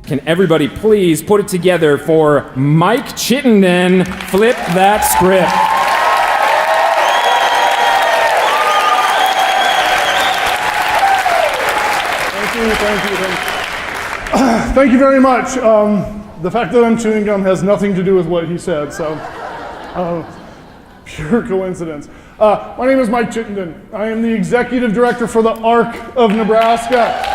Can everybody please put it together for Mike Chittenden, Flip That Script. Thank you very much. The fact that I'm chewing gum has nothing to do with what he said, so pure coincidence. My name is Mike Chittenden. I am the executive director for the ARC of Nebraska.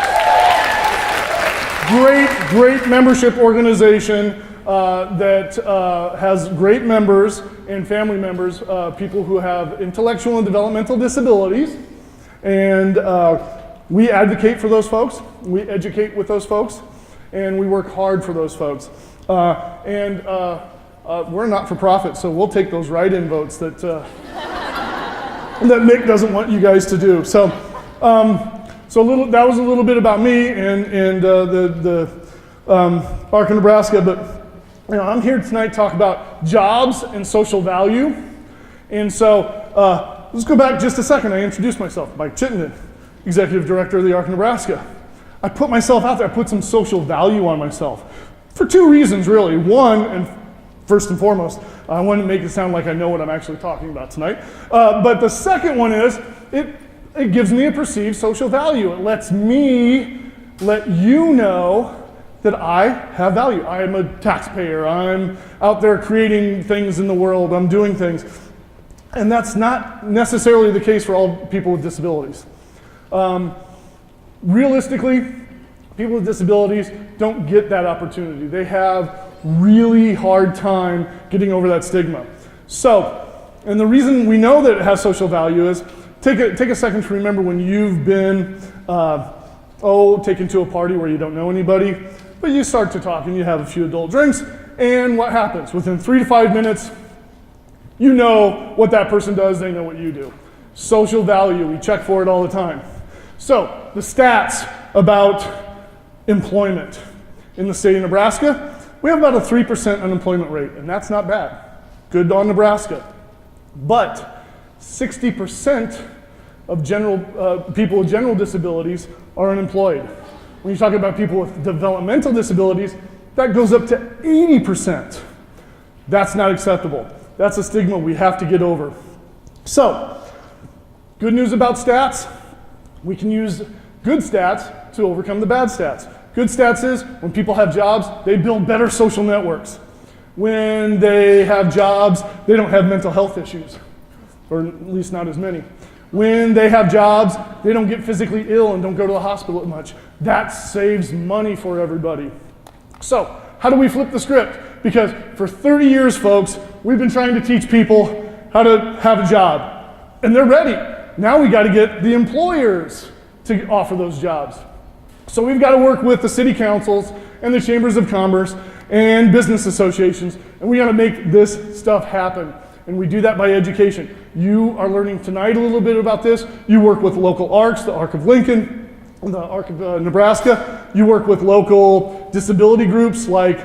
Great membership organization that has great members and family members, people who have intellectual and developmental disabilities. And we advocate for those folks, we educate with those folks, and we work hard for those folks. We're not for profit, so we'll take those write-in votes that that Mick doesn't want you guys to do. So, that was a little bit about me and the ARC of Nebraska. But I'm here tonight to talk about jobs and social value. And so let's go back just a second. I introduced myself, Mike Chittenden, executive director of the ARC of Nebraska. I put myself out there. I put some social value on myself for two reasons, really. One, and first and foremost, I want to make it sound like I know what I'm actually talking about tonight. But the second one is it gives me a perceived social value. It lets me let you know that I have value. I am a taxpayer. I'm out there creating things in the world. I'm doing things. And that's not necessarily the case for all people with disabilities. Realistically, people with disabilities don't get that opportunity. They have really hard time getting over that stigma. So, and the reason we know that it has social value is, take a second to remember when you've been, taken to a party where you don't know anybody, but you start to talk and you have a few adult drinks, and what happens? Within 3 to 5 minutes, you know what that person does, they know what you do. Social value, we check for it all the time. So, the stats about employment in the state of Nebraska, we have about a 3% unemployment rate, and that's not bad. Good on Nebraska. But 60% of people with general disabilities are unemployed. When you talk about people with developmental disabilities, that goes up to 80%. That's not acceptable. That's a stigma we have to get over. So, good news about stats, we can use good stats to overcome the bad stats. Good stats is when people have jobs, they build better social networks. When they have jobs, they don't have mental health issues, or at least not as many. When they have jobs, they don't get physically ill and don't go to the hospital as much. That saves money for everybody. So, how do we flip the script? Because for 30 years, folks, we've been trying to teach people how to have a job, and they're ready. Now we got to get the employers to offer those jobs. So we've got to work with the city councils and the chambers of commerce and business associations, and we got to make this stuff happen. And we do that by education. You are learning tonight a little bit about this. You work with local ARCs, the ARC of Lincoln, the ARC of Nebraska. You work with local disability groups like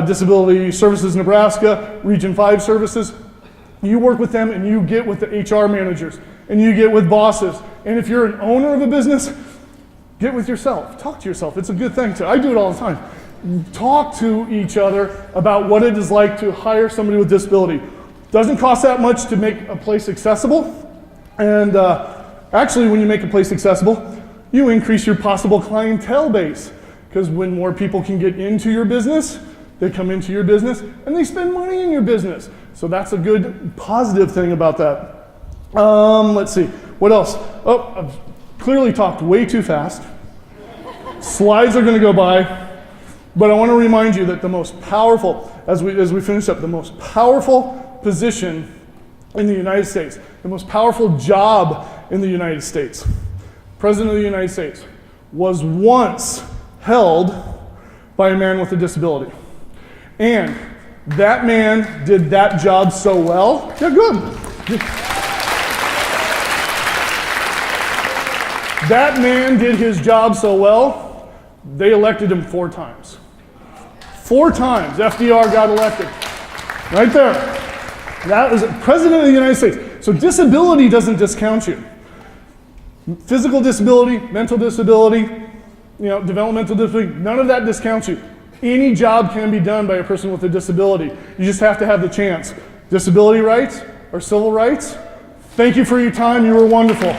Disability Services Nebraska, Region 5 Services. You work with them and you get with the HR managers and you get with bosses. And if you're an owner of a business, get with yourself. Talk to yourself. It's a good thing to. I do it all the time. Talk to each other about what it is like to hire somebody with disability. Doesn't cost that much to make a place accessible. And actually, when you make a place accessible, you increase your possible clientele base. Because when more people can get into your business, they come into your business and they spend money in your business. So that's a good positive thing about that. Let's see, what else? Oh, I've clearly talked way too fast. Slides are gonna go by, but I wanna remind you that the most powerful, as we finish up, the most powerful position in the United States, the most powerful job in the United States, President of the United States, was once held by a man with a disability. And that man did that job so well. Yeah, good. That man did his job so well, they elected him 4 times. 4 times FDR got elected. Right there. That was President of the United States. So disability doesn't discount you. Physical disability, mental disability, developmental disability, none of that discounts you. Any job can be done by a person with a disability. You just have to have the chance. Disability rights or civil rights? Thank you for your time. You were wonderful.